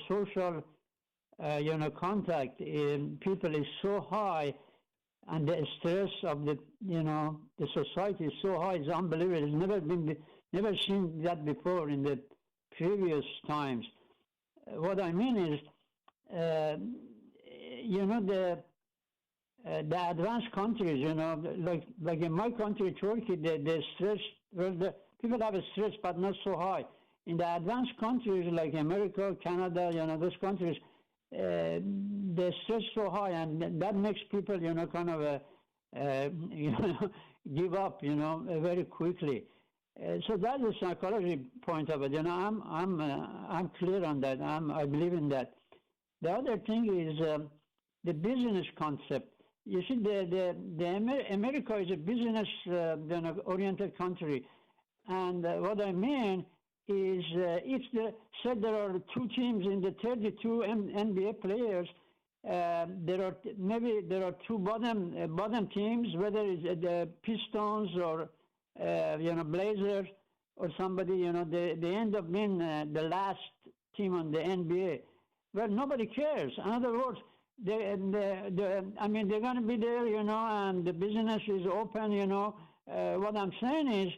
G: social, contact in people is so high, and the stress of the society is so high. It's unbelievable. It's never seen that before in the previous times. What I mean is, the advanced countries, like in my country, Turkey, the stress, the people have a stress, but not so high. In the advanced countries like America, Canada, those countries, the stress so high, and that makes people, kind of, give up, very quickly. So that's the psychology point of it. I'm clear on that. I believe in that. The other thing is the business concept. You see, America is a business-oriented country, and what I mean is, if said there are two teams in the 32 NBA players, there are two bottom teams, whether it's the Pistons or Blazers or somebody. They end up being the last team on the NBA. Well, nobody cares. In other words, they're going to be there, and the business is open, What I'm saying is,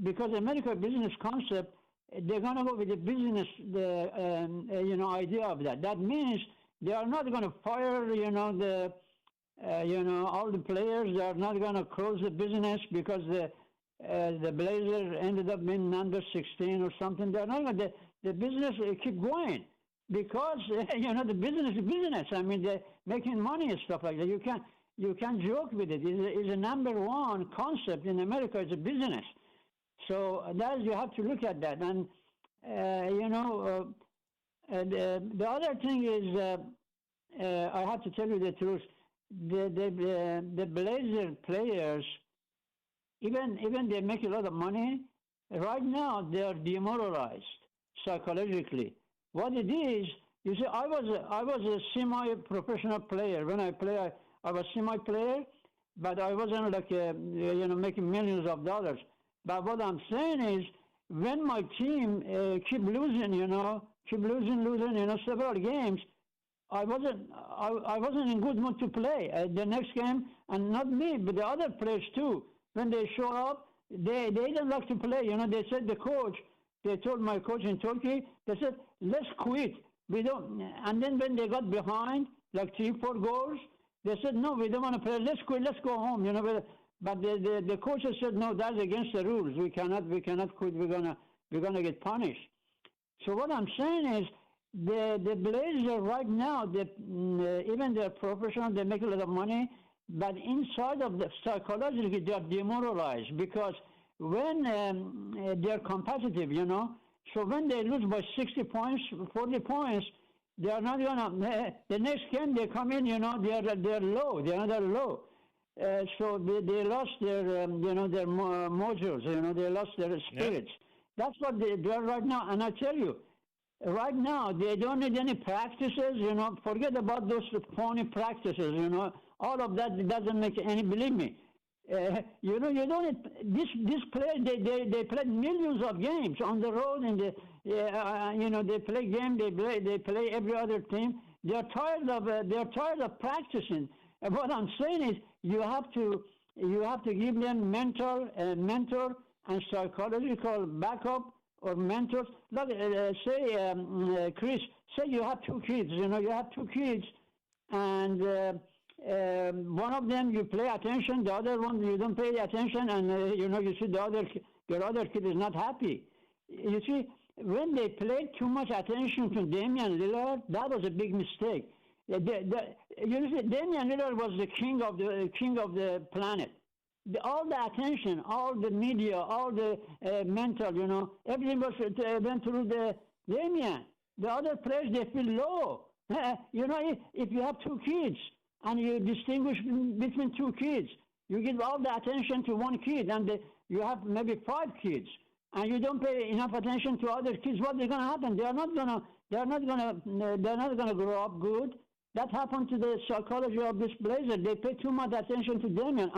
G: because America business concept, they're going to go with the business, idea of that. That means they are not going to fire, all the players. They are not going to close the business because the Blazers ended up being under 16 or something. They're not going to, the business keep going. Because the business is business. I mean, they're making money and stuff like that. You can't joke with it. It's a number one concept in America. It's a business. So you have to look at that. And the other thing is, I have to tell you the truth. The Blazer players, even they make a lot of money. Right now, they are demoralized psychologically. What it is, you see, I was a semi-professional player. When I play, I was semi-player, but I wasn't like making millions of dollars. But what I'm saying is, when my team keep losing, losing, several games, I wasn't in good mood to play the next game, and not me, but the other players too. When they show up, they didn't like to play. They said they told my coach in Turkey, they said, let's quit. We don't. And then when they got behind, like 3-4 goals, they said, no, we don't want to play. Let's quit. Let's go home. But the coaches said, no, that's against the rules. We cannot quit. We're gonna get punished. So what I'm saying is, the Blazers right now, even they're professional, they make a lot of money, but inside of the psychologically they are demoralized, because when they're competitive, so when they lose by 60 points, 40 points, they are not gonna. The next game they come in, they're low. They're another low. So they lost their their mojos. They lost their spirits. Yeah. That's what they're right now. And I tell you, right now, they don't need any practices, forget about those phony practices, all of that doesn't make any, believe me. You don't need, this player, they played millions of games on the road, and they play game, they play every other team. They're tired of practicing. And what I'm saying is, you have to give them mentor and psychological backup, or mentors. Look, say, Chris, say you have two kids, and one of them you pay attention, the other one you don't pay attention, and you see your other kid is not happy. You see, when they played too much attention to Damian Lillard, that was a big mistake. You see, Damian Lillard was the king of the planet. All the attention, all the media, all the mental, everything went through the Damian. The other players, they feel low. If you have two kids and you distinguish between two kids, you give all the attention to one kid, and you have maybe 5 kids, and you don't pay enough attention to other kids. What is going to happen? They're not gonna grow up good. That happened to the psychology of this Blazer. They pay too much attention to Damian.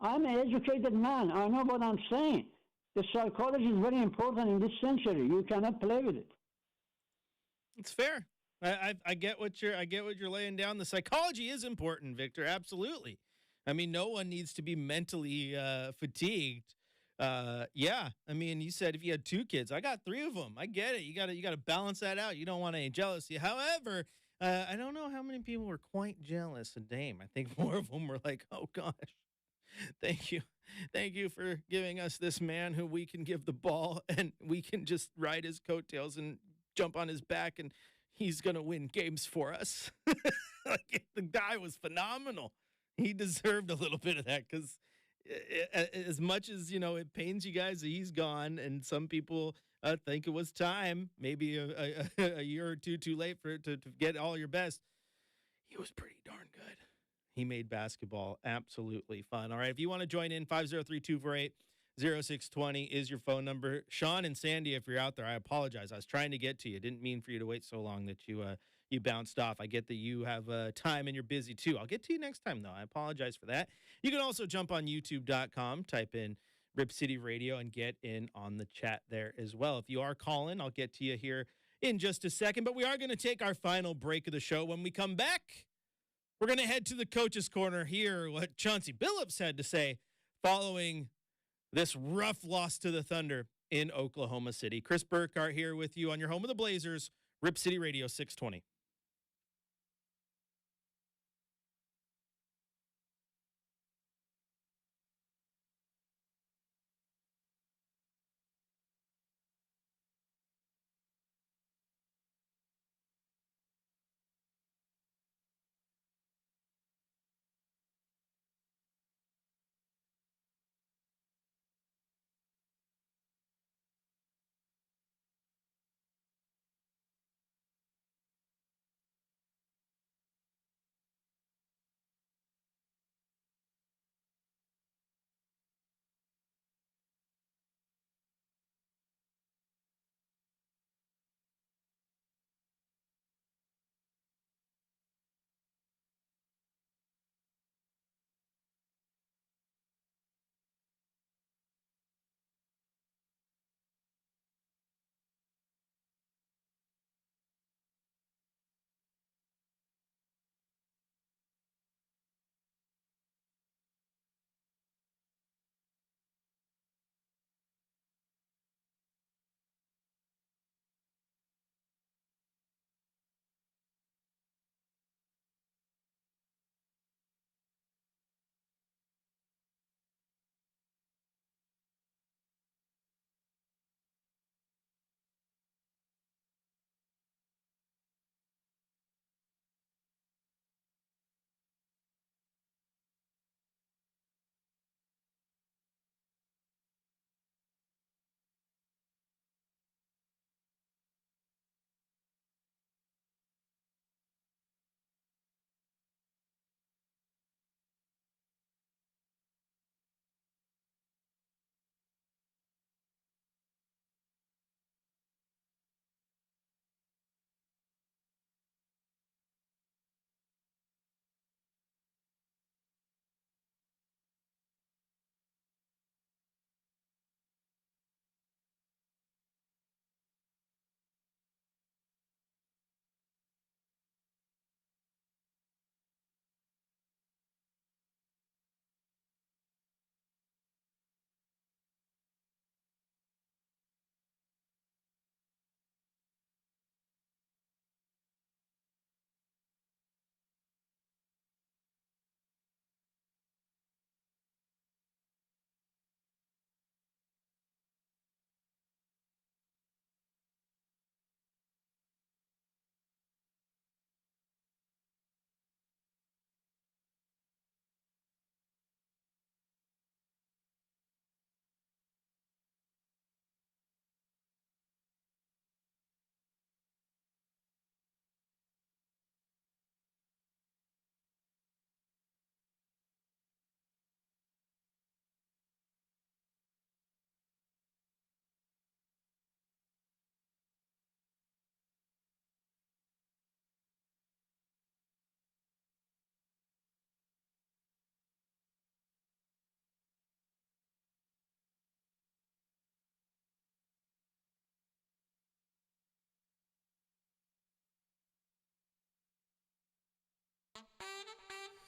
G: I'm an educated man. I know what I'm saying. The psychology is very important in this century. You cannot play with it.
B: It's fair. I get what you're laying down. The psychology is important, Victor. Absolutely. I mean, no one needs to be mentally fatigued. Yeah. I mean, you said if you had 2 kids, I got 3 of them. I get it. You got to balance that out. You don't want any jealousy. However, I don't know how many people were quite jealous of Dame. I think more of them were like, oh gosh. Thank you for giving us this man who we can give the ball and we can just ride his coattails and jump on his back, and he's going to win games for us. Like, the guy was phenomenal. He deserved a little bit of that, because as much as, it pains you guys that he's gone, and some people think it was time, maybe a year or two too late to get all your best, he was pretty darn good. He made basketball absolutely fun. All right, if you want to join in, 503-248-0620 is your phone number. Sean and Sandy, if you're out there, I apologize. I was trying to get to you. Didn't mean for you to wait so long that you bounced off. I get that you have time and you're busy too. I'll get to you next time, though. I apologize for that. You can also jump on YouTube.com, type in Rip City Radio, and get in on the chat there as well. If you are calling, I'll get to you here in just a second. But we are going to take our final break of the show. When we come back, we're going to head to the Coach's Corner, hear what Chauncey Billups had to say following this rough loss to the Thunder in Oklahoma City. Chris Burkhardt here with you on your home of the Blazers, Rip City Radio 620.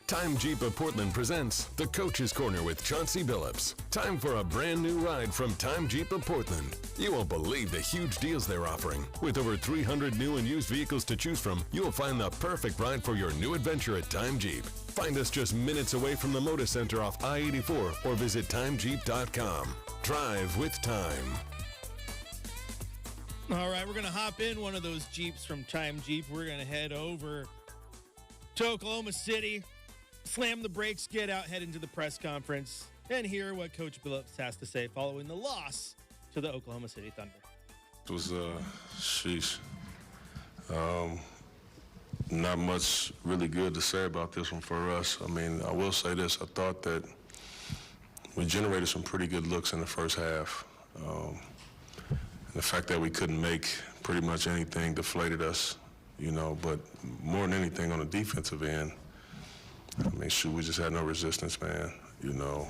A: Time Jeep of Portland presents the Coach's Corner with Chauncey Billups. Time for a brand new ride from Time Jeep of Portland. You won't believe the huge deals they're offering. With over 300 new and used vehicles to choose from, you'll find the perfect ride for your new adventure at Time Jeep. Find us just minutes away from the Moda Center off I-84 or visit timejeep.com. Drive with time.
B: All right, we're going to hop in one of those Jeeps from Time Jeep. We're going to head over to Oklahoma City, slam the brakes, get out, head into the press conference, and hear what Coach Billups has to say following the loss to the Oklahoma City Thunder.
H: It was, sheesh. Not much really good to say about this one for us. I mean, I will say this. I thought that we generated some pretty good looks in the first half. The fact that we couldn't make pretty much anything deflated us, you know, but more than anything on the defensive end, I mean, shoot, we just had no resistance, man. You know,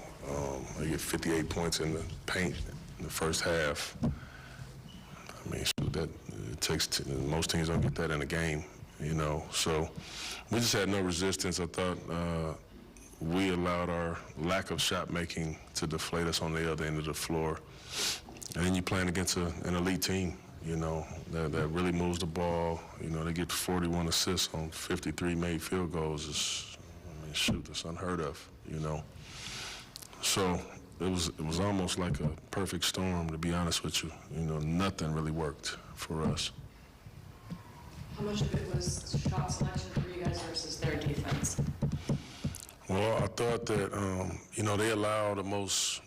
H: I get 58 points in the paint in the first half. I mean, shoot, that it takes most teams don't get that in a game, you know. So we just had no resistance. I thought we allowed our lack of shot making to deflate us on the other end of the floor. And then you're playing against an elite team, you know, that really moves the ball. You know, they get 41 assists on 53 made field goals. Shoot, that's unheard of, you know. So it was almost like a perfect storm, to be honest with you. You know, nothing really worked for us.
I: How much of it was shot selection for you guys versus their defense?
H: Well, I thought that, you know, they allow the most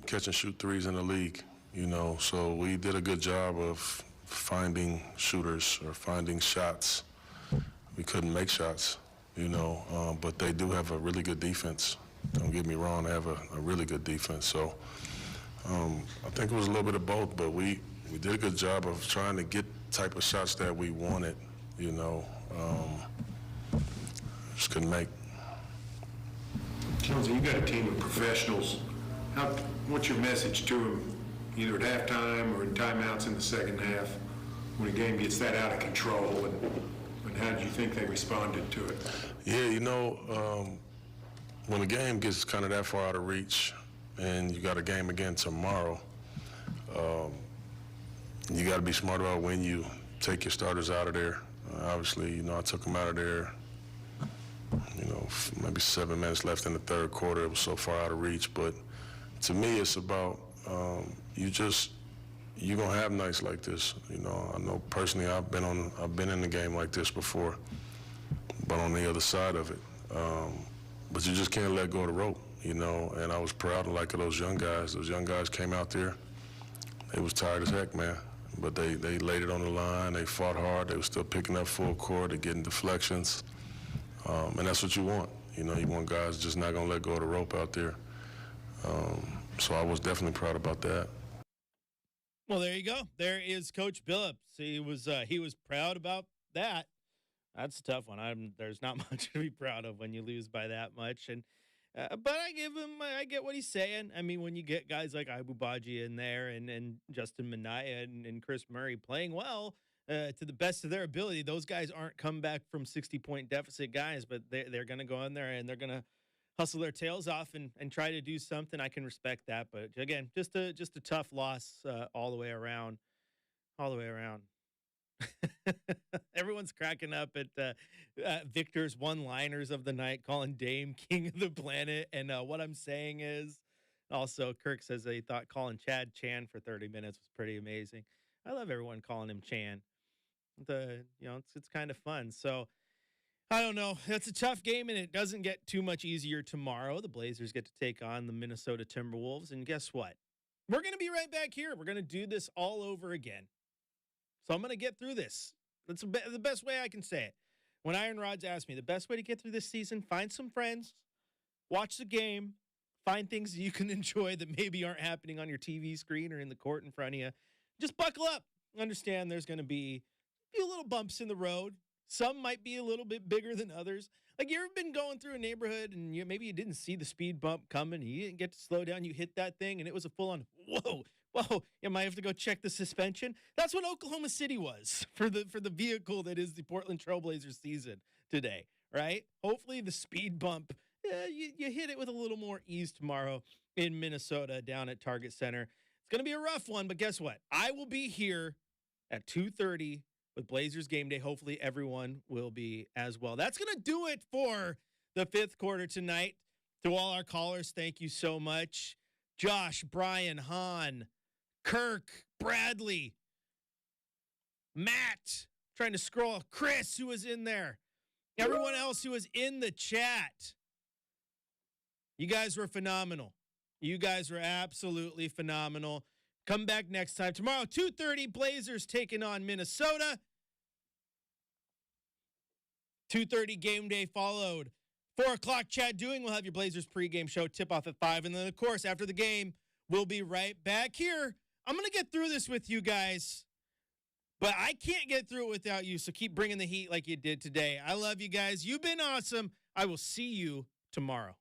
H: catch and shoot threes in the league, you know, so we did a good job of finding shooters or finding shots. We couldn't make shots. You know, but they do have a really good defense. Don't get me wrong, they have a really good defense. So I think it was a little bit of both, but we did a good job of trying to get the type of shots that we wanted, you know. Just couldn't make.
J: Chauncey, you got a team of professionals. What's your message to them, either at halftime or in timeouts in the second half, when a game gets that out of control? And how did you think they responded to it?
H: Yeah, you know, when the game gets kind of that far out of reach and you got a game again tomorrow, you got to be smart about when you take your starters out of there. Obviously, you know, I took them out of there, you know, maybe 7 minutes left in the third quarter. It was so far out of reach. But to me, it's about you're gonna have nights like this, you know. I know personally I've been in a game like this before, but on the other side of it. But you just can't let go of the rope, you know. And I was proud of those young guys. Those young guys came out there. They was tired as heck, man. But they laid it on the line. They fought hard. They were still picking up full court. They're getting deflections, and that's what you want. You know, you want guys just not gonna let go of the rope out there. So I was definitely proud about that.
B: Well, there you go. There is Coach Billups. He was proud about that. That's a tough one. There's not much to be proud of when you lose by that much. And but I get what he's saying. I mean, when you get guys like Ibu Baji in there and Justin Minaya and Chris Murray playing well to the best of their ability, those guys aren't come back from 60-point deficit guys, but they're going to go in there and they're going to hustle their tails off and try to do something. I can respect that, but again, just a tough loss all the way around. Everyone's cracking up at Victor's one-liners of the night, calling Dame king of the planet. And what I'm saying is, also Kirk says they thought calling Chad Chan for 30 minutes was pretty amazing. I love everyone calling him Chan. It's kind of fun. So I don't know. It's a tough game, and it doesn't get too much easier tomorrow. The Blazers get to take on the Minnesota Timberwolves, and guess what? We're going to be right back here. We're going to do this all over again. So I'm going to get through this. That's the best way I can say it. When Iron Rods asked me, the best way to get through this season, find some friends, watch the game, find things you can enjoy that maybe aren't happening on your TV screen or in the court in front of you. Just buckle up. Understand there's going to be a few little bumps in the road. Some might be a little bit bigger than others. Like, you ever been going through a neighborhood and maybe you didn't see the speed bump coming, and you didn't get to slow down, you hit that thing, and it was a full-on, whoa, you might have to go check the suspension. That's what Oklahoma City was for the vehicle that is the Portland Trailblazers season. today, right? Hopefully the speed bump, you hit it with a little more ease tomorrow in Minnesota down at Target Center. It's going to be a rough one, but guess what? I will be here at 2:30 with Blazers Game Day. Hopefully everyone will be as well. That's going to do it for the fifth quarter tonight. To all our callers, thank you so much. Josh, Brian, Han, Kirk, Bradley, Matt, trying to scroll, Chris, who was in there, everyone else who was in the chat. You guys were phenomenal. You guys were absolutely phenomenal. Come back next time. Tomorrow, 2:30, Blazers taking on Minnesota. 2:30 Game Day followed. 4 o'clock, Chad Doing will have your Blazers pregame show, tip-off at 5. And then, of course, after the game, we'll be right back here. I'm going to get through this with you guys, but I can't get through it without you, so keep bringing the heat like you did today. I love you guys. You've been awesome. I will see you tomorrow.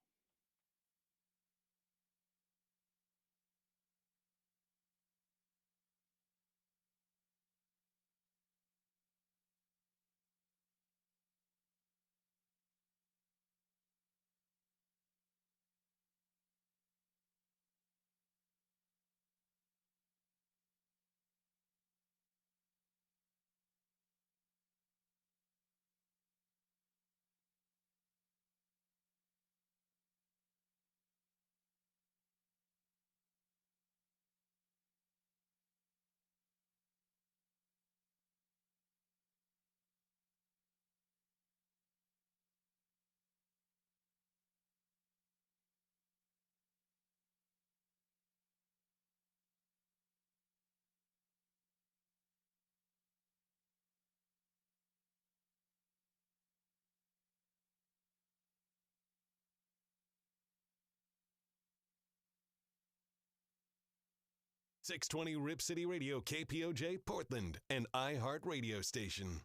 A: .620 Rip City Radio, KPOJ, Portland, and iHeart Radio Station.